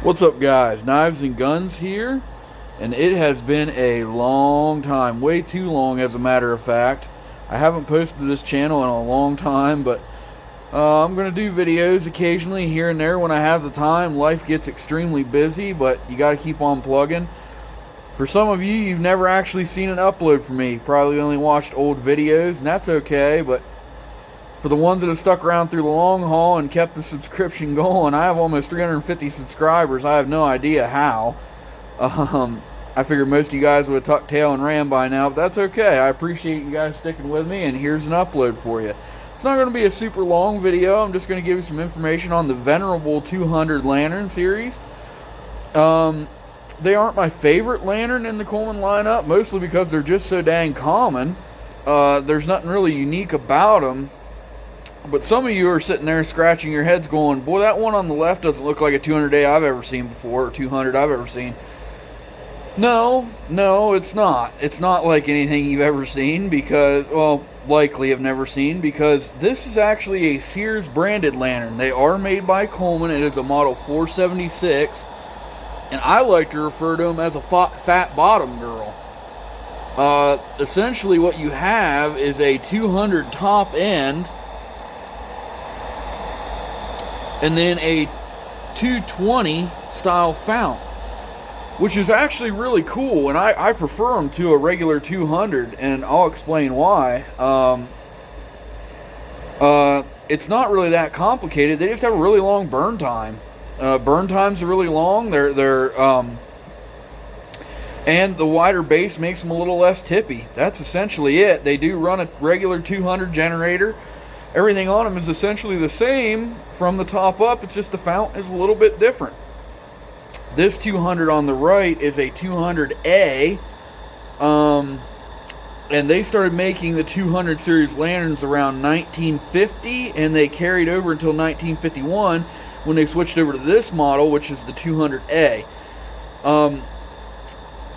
What's up, guys? Knives and Guns here, and it has been a long time, way too long as a matter of fact. I haven't posted to this channel in a long time, but I'm going to do videos occasionally here and there when I have the time. Life gets extremely busy, but you got to keep on plugging. For some of you, you've never actually seen an upload from me. Probably only watched old videos, and that's okay, but for the ones that have stuck around through the long haul and kept the subscription going, I have almost 350 subscribers. I have no idea how. I figured most of you guys would have tucked tail and ran by now, but that's okay. I appreciate you guys sticking with me, and here's an upload for you. It's not going to be a super long video. I'm just going to give you some information on the Venerable 200 Lantern series. They aren't my favorite lantern in the Coleman lineup, mostly because they're just so dang common. There's nothing really unique about them. But some of you are sitting there scratching your heads going, boy, that one on the left doesn't look like a 200A I've ever seen before, or 200 I've ever seen. No, it's not. It's not like anything you've ever seen because, well, likely have never seen, because this is actually a Sears branded lantern. They are made by Coleman. It is a model 476, and I like to refer to them as a fat bottom girl. Essentially what you have is a 200 top end, and then a 220 style fount, which is actually really cool, and I prefer them to a regular 200, and I'll explain why. It's not really that complicated. They just have a really long burn time. Burn times are really long. And the wider base makes them a little less tippy. That's essentially it. They do run a regular 200 generator. Everything on them is essentially the same from the top up. It's just the fount is a little bit different. This 200 on the right is a 200A. And they started making the 200 series lanterns around 1950, and they carried over until 1951 when they switched over to this model, which is the 200A.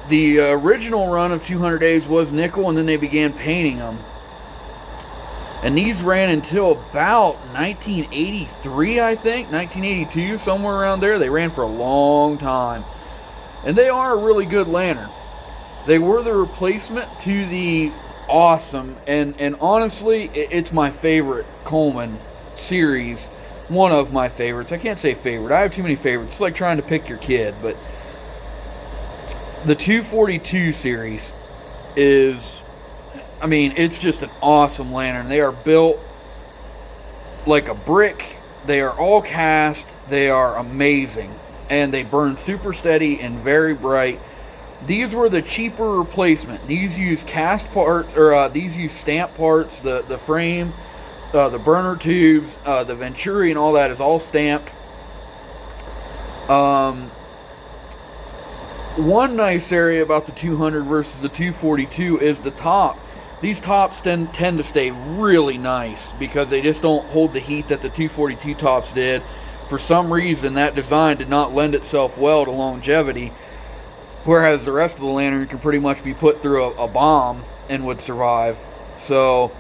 The original run of 200As was nickel, and then they began painting them. And these ran until about 1983, I think, 1982, somewhere around there. They ran for a long time. And they are a really good lantern. They were the replacement to the awesome, and honestly, it's my favorite Coleman series. One of my favorites. I can't say favorite. I have too many favorites. It's like trying to pick your kid. But the 242 series is, I mean, it's just an awesome lantern. They are built like a brick. They are all cast. They are amazing. And they burn super steady and very bright. These were the cheaper replacement. These use cast parts, or these use stamp parts. The frame, the burner tubes, the venturi and all that is all stamped. One nice area about the 200 versus the 242 is the top. These tops tend to stay really nice because they just don't hold the heat that the 242 tops did. For some reason, that design did not lend itself well to longevity, whereas the rest of the lantern can pretty much be put through a bomb and would survive. So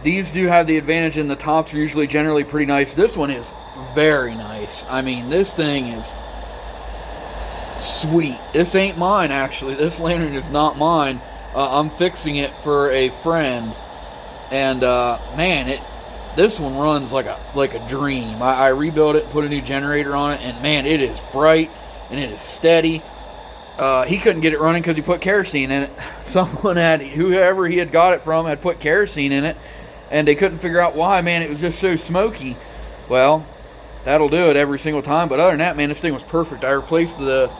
these do have the advantage, and the tops are usually generally pretty nice. This one is very nice. I mean, this thing is sweet. This ain't mine, actually. This lantern is not mine. I'm fixing it for a friend, and man, this one runs like a dream. I rebuilt it, put a new generator on it, and man, it is bright and it is steady. He couldn't get it running because he put kerosene in it. Whoever he had got it from had put kerosene in it, and they couldn't figure out why. Man, it was just so smoky. Well, that'll do it every single time. But other than that, man, this thing was perfect. I replaced the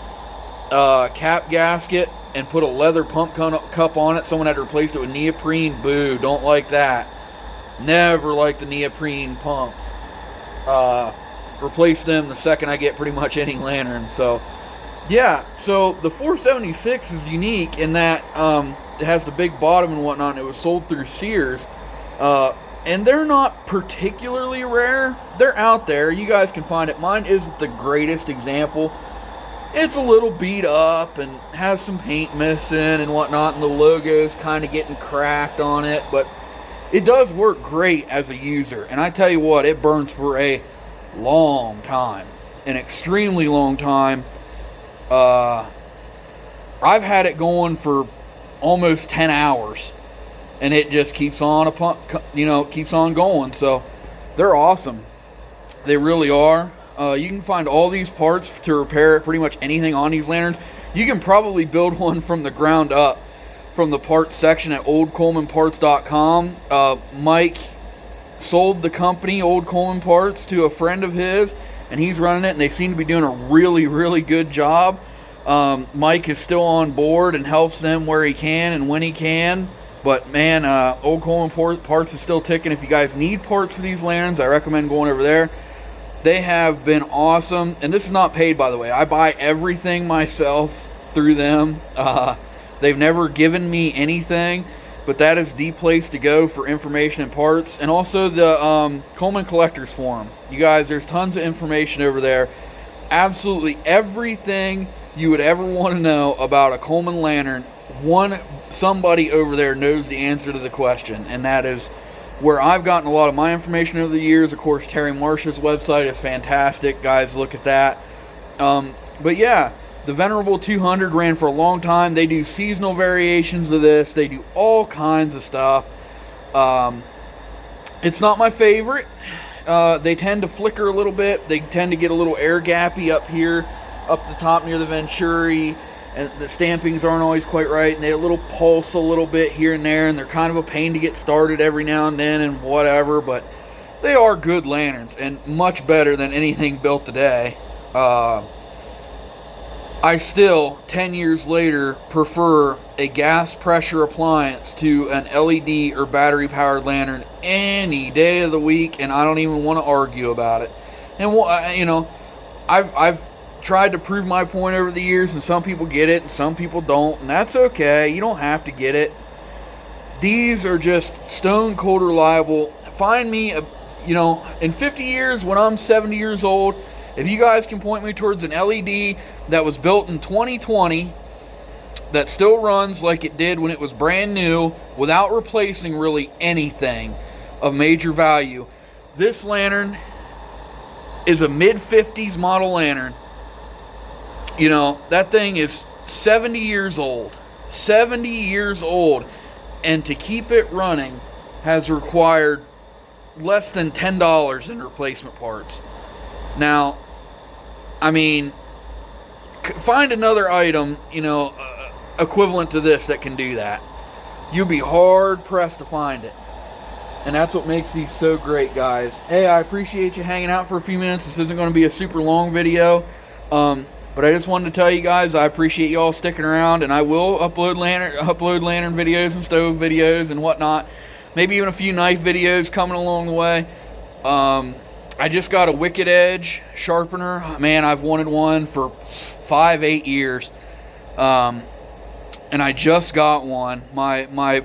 cap gasket and put a leather pump cup on it. Someone had to replace it with neoprene. Boo, don't like that. Never like the neoprene pumps. Replace them the second I get pretty much any lantern. So yeah, so the 476 is unique in that it has the big bottom and whatnot, and it was sold through Sears. And they're not particularly rare. They're out there. You guys can find it. Mine isn't the greatest example. It's a little beat up and has some paint missing and whatnot, and the logo's kind of getting cracked on it, but it does work great as a user. And I tell you what, it burns for a long time. an extremely long time. I've had it going for almost 10 hours, and it just keeps on keeps on going. So they're awesome. They really are. You can find all these parts to repair pretty much anything on these lanterns. You can probably build one from the ground up from the parts section at oldcolemanparts.com. Mike sold the company, Old Coleman Parts, to a friend of his, and he's running it, and they seem to be doing a really, really good job. Mike is still on board and helps them where he can and when he can. But man, Old Coleman Parts is still ticking. If you guys need parts for these lanterns, I recommend going over there. They have been awesome, and this is not paid, by the way. I buy everything myself through them. They've never given me anything, but that is the place to go for information and parts. And also the Coleman Collectors Forum. You guys, there's tons of information over there. Absolutely everything you would ever want to know about a Coleman lantern, somebody over there knows the answer to the question, and that is where I've gotten a lot of my information over the years. Of course, Terry Marsh's website is fantastic. Guys, look at that. But yeah, the Venerable 200 ran for a long time. They do seasonal variations of this. They do all kinds of stuff. It's not my favorite. They tend to flicker a little bit. They tend to get a little air gappy up here, up the top near the Venturi. And the stampings aren't always quite right, and they have a little pulse a little bit here and there, and they're kind of a pain to get started every now and then and whatever, but they are good lanterns and much better than anything built today. I still, 10 years later, prefer a gas pressure appliance to an LED or battery powered lantern any day of the week, and I don't even want to argue about it. And you know, I've tried to prove my point over the years, and some people get it and some people don't, and that's okay. You don't have to get it. These are just stone cold reliable. Find me in 50 years, when I'm 70 years old, if you guys can point me towards an LED that was built in 2020 that still runs like it did when it was brand new without replacing really anything of major value, this lantern is a mid-50s model lantern. You know, that thing is 70 years old. 70 years old. And to keep it running has required less than $10 in replacement parts. Now, I mean, find another item, equivalent to this that can do that. You'll be hard pressed to find it. And that's what makes these so great, guys. Hey, I appreciate you hanging out for a few minutes. This isn't going to be a super long video. But I just wanted to tell you guys, I appreciate you all sticking around, and I will upload lantern videos and stove videos and whatnot. Maybe even a few knife videos coming along the way. I just got a Wicked Edge sharpener. Man, I've wanted one for 5-8 years. And I just got one. My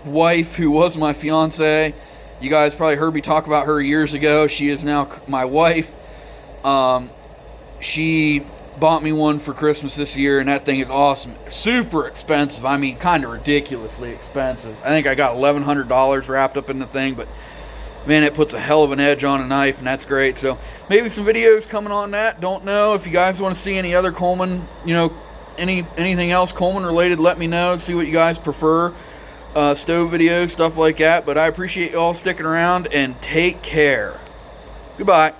wife, who was my fiance, you guys probably heard me talk about her years ago. She is now my wife. She bought me one for Christmas this year, and that thing is awesome. Super expensive. I mean, kind of ridiculously expensive. I think I got $1,100 wrapped up in the thing, but man, it puts a hell of an edge on a knife, and that's great. So maybe some videos coming on that. Don't know. If you guys want to see any other Coleman, anything else Coleman related, let me know. See what you guys prefer. Stove videos, stuff like that. But I appreciate you all sticking around, and take care. Goodbye.